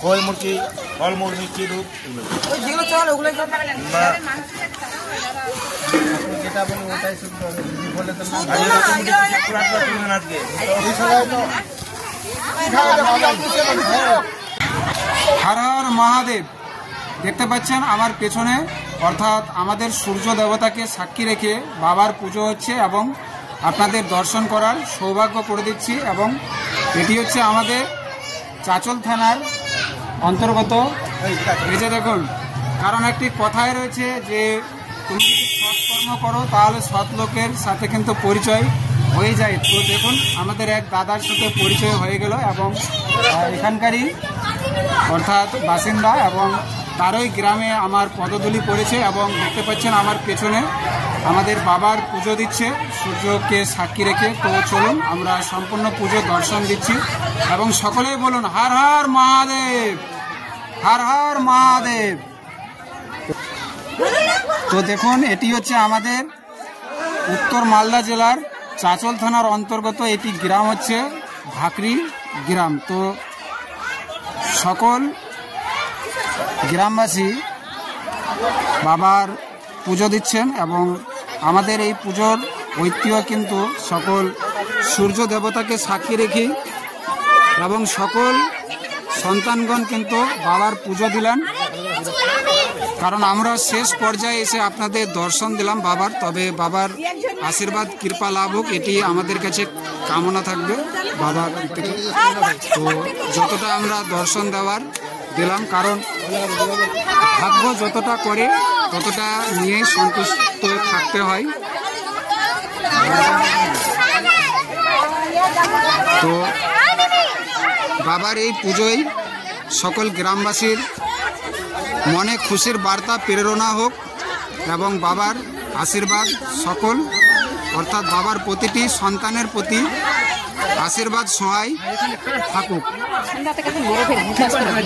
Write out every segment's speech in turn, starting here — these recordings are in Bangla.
খই মুরগি, ফলমূল, মিষ্টি দুধ যেটা বলি ওটাই শুদ্ধ বলে তো হর হর মহাদেব। দেখতে পাচ্ছেন আমার পেছনে, অর্থাৎ আমাদের সূর্য দেবতাকে সাক্ষী রেখে বাবার পুজো হচ্ছে এবং আপনাদের দর্শন করার সৌভাগ্য করে দিচ্ছি। এবং এটি হচ্ছে আমাদের চাচল থানার অন্তর্গত। এই যে দেখুন, কারণ একটি কথায় রয়েছে যে তুমি যদি সৎকর্ম করো তাহলে সৎ লোকের সাথে কিন্তু পরিচয় হয়ে যায়। তো দেখুন আমাদের এক দাদার সাথে পরিচয় হয়ে গেল এবং এখানকারই অর্থাৎ বাসিন্দা এবং তারই গ্রামে আমার পদধূলি পড়েছে। এবং দেখতে পাচ্ছেন আমার পেছনে আমাদের বাবার পুজো দিচ্ছে সূর্যকে সাক্ষী রেখে। তো চলুন আমরা সম্পূর্ণ পুজো দর্শন দিচ্ছি এবং সকলেই বলুন হর হর মহাদেব, হর হর মহাদেব। তো দেখুন এটি হচ্ছে আমাদের উত্তর মালদা জেলার চাচল থানার অন্তর্গত এটি গ্রাম হচ্ছে ভাকরি গ্রাম। তো সকল গ্রামবাসী বাবার পুজো দিচ্ছেন এবং আমাদের এই পুজোর ঐতিহ্য কিন্তু সকল সূর্য দেবতাকে সাক্ষী রেখে এবং সকল সন্তানগণ কিন্তু বাবার পুজো দিলেন। কারণ আমরা শেষ পর্যায়ে এসে আপনাদের দর্শন দিলাম বাবার, তবে বাবার আশীর্বাদ কৃপা লাভ হোক এটি আমাদের কাছে কামনা থাকবে বাবার থেকে। তো যতটা আমরা দর্শন দেওয়ার দিলাম, কারণ ভাগ্য যতটা করে ততটা নিয়ে সন্তুষ্ট থাকতে হয়। তো বাবার এই পুজোয় সকল গ্রামবাসীর মনে খুশির বার্তা প্রেরণা হোক এবং বাবার আশীর্বাদ সকল অর্থাৎ বাবার প্রতিটি সন্তানের প্রতি আশীর্বাদ সহায় থাকুক।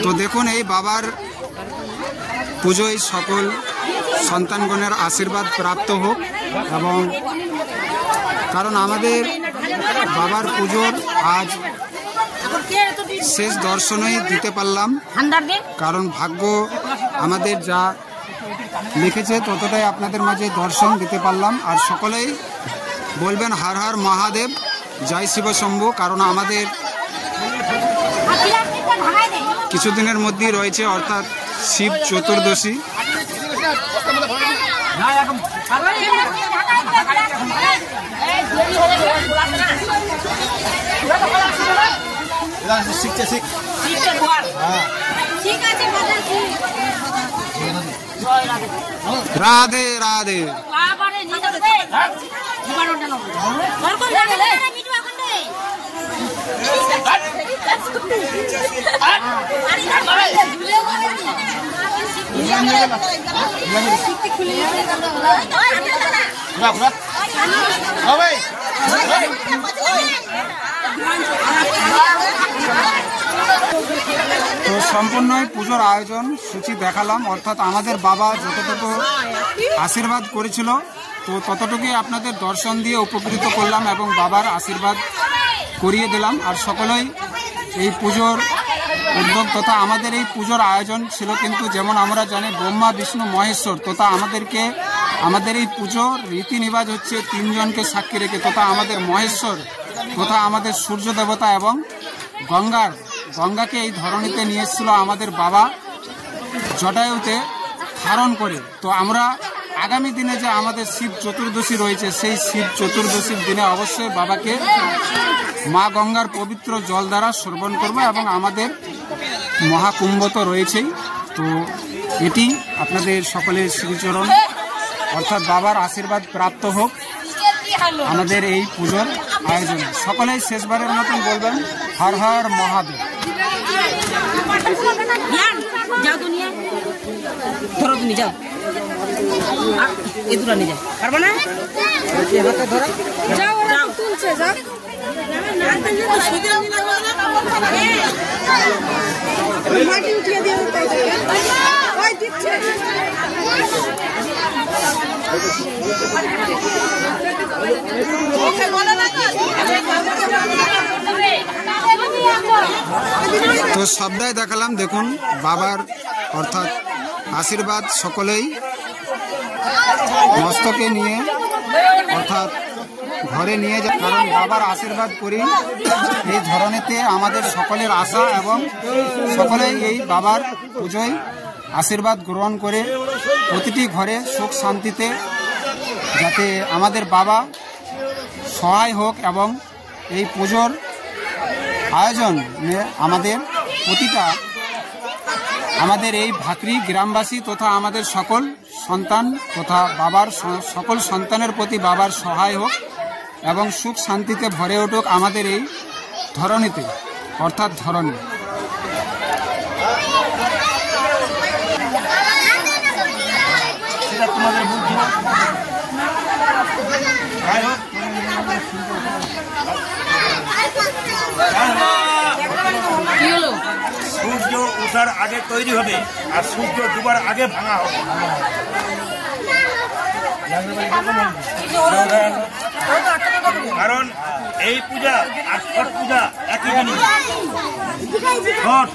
তো দেখুন এই বাবার পুজোয় সকল সন্তানগণের আশীর্বাদ প্রাপ্ত হোক এবং কারণ আমাদের বাবার পুজোর আজ শেষ দর্শনই দিতে পারলাম, কারণ ভাগ্য আমাদের যা লিখেছে ততটাই আপনাদের মাঝে দর্শন দিতে পারলাম। আর সকলেই বলবেন হর হর মহাদেব, জয় শিব শম্ভু। কারণ আমাদের কিছুদিনের মধ্যেই রয়েছে অর্থাৎ শিব চতুর্দশী। রাধে রাধে। তো সম্পূর্ণই পুজোর আয়োজন সূচি দেখালাম, অর্থাৎ আমাদের বাবা যতটুকু আশীর্বাদ করেছিল তো ততটুকুই আপনাদের দর্শন দিয়ে উপকৃত করলাম এবং বাবার আশীর্বাদ করিয়ে দিলাম। আর সকলেই এই পুজোর উদ্যোগ তথা আমাদের এই পুজোর আয়োজন ছিল কিন্তু যেমন আমরা জানি ব্রহ্মা বিষ্ণু মহেশ্বর তথা আমাদের এই পুজোর রীতিনিবাজ হচ্ছে তিনজনকে সাক্ষী রেখে তথা আমাদের মহেশ্বর তথা আমাদের সূর্য দেবতা এবং গঙ্গাকে এই ধরনীতে নিয়ে এসেছিল আমাদের বাবা জটায়ুতে ধারণ করে। তো আমরা আগামী দিনে যে আমাদের শিব চতুর্দশী রয়েছে সেই শিব চতুর্দশীর দিনে অবশ্যই বাবাকে মা গঙ্গার পবিত্র জল দ্বারা শ্রবণ করব এবং আমাদের মহাকুম্ভ তো রয়েছেই। তো এটি আপনাদের সকলের শ্রীচরণ অর্থাৎ বাবার আশীর্বাদ প্রাপ্ত হোক আমাদের এই পুজোর আয়োজনে। সকলেই শেষবারের মতন বলবেন হর হর মহাদেব। যাও দুনিয়া ধরো, তুমি যাও এই দুটো নিয়ে যাও, পারবে না? যাও যাও তুলছে যাও। মাটি উঠিয়ে দিয়ে তো সবটাই দেখালাম, দেখুন বাবার অর্থাৎ আশীর্বাদ সকলেই মস্তকে নিয়ে অর্থাৎ ঘরে নিয়ে যায়, কারণ বাবার আশীর্বাদ করি এই ধরনেতে আমাদের সকলের আশা এবং সকলেই এই বাবার পুজোয় আশীর্বাদ গ্রহণ করে প্রতিটি ঘরে সুখ শান্তিতে যাতে আমাদের বাবা সহায় হোক এবং এই পুজোর আয়োজনে আমাদের প্রতিটা আমাদের এই ভাকরি গ্রামবাসী তথা আমাদের সকল সন্তান তথা বাবার সকল সন্তানের প্রতি বাবার সহায় হোক এবং সুখ শান্তিতে ভরে উঠুক আমাদের এই ধরণীতে অর্থাৎ ধরণী। তোমাদের বুদ্ধি সূর্য ওঠার আগে তৈরি হবে আর সূর্য ডুবার আগে ভাঙা হবে। কারণ এই পূজা আর ছট পূজা একই জিনিস, ছট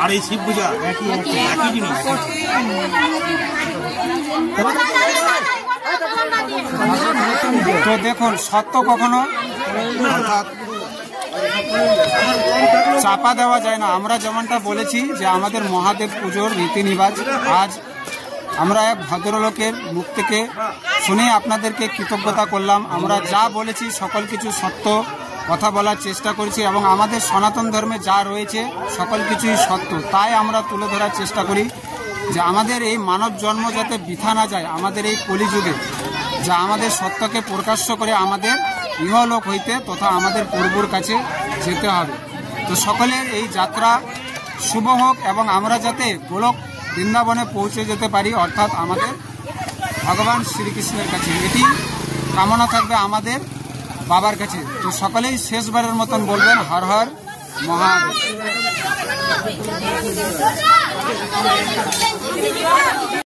আর এই শিব পূজা একই জিনিস। তো দেখুন সত্য কখনো অর্থাৎ চাপা দেওয়া যায় না। আমরা যেমনটা বলেছি যে আমাদের মহাদেব পুজোর রীতিনিবাজ আজ আমরা এক ভদ্রলোকের মুখ থেকে শুনে আপনাদেরকে কৃতজ্ঞতা করলাম। আমরা যা বলেছি সকল কিছু সত্য কথা বলার চেষ্টা করেছি এবং আমাদের সনাতন ধর্মে যা রয়েছে সকল কিছুই সত্য, তাই আমরা তুলে ধরার চেষ্টা করি যে আমাদের এই মানব জন্ম যাতে বৃথা না যায়, আমাদের এই কলিযুগে যা আমাদের সত্যকে প্রকাশ্য করে আমাদের ইহলোক হইতে তথা আমাদের প্রভুর কাছে যেতে হবে। তো সকলের এই যাত্রা শুভ হোক এবং আমরা যাতে গোলক বৃন্দাবনে পৌঁছে যেতে পারি অর্থাৎ আমাদের ভগবান শ্রীকৃষ্ণের কাছে, এটি কামনা থাকবে আমাদের বাবার কাছে। তো সকলেই শেষবারের মতন বলবেন হর হর মহাদেব।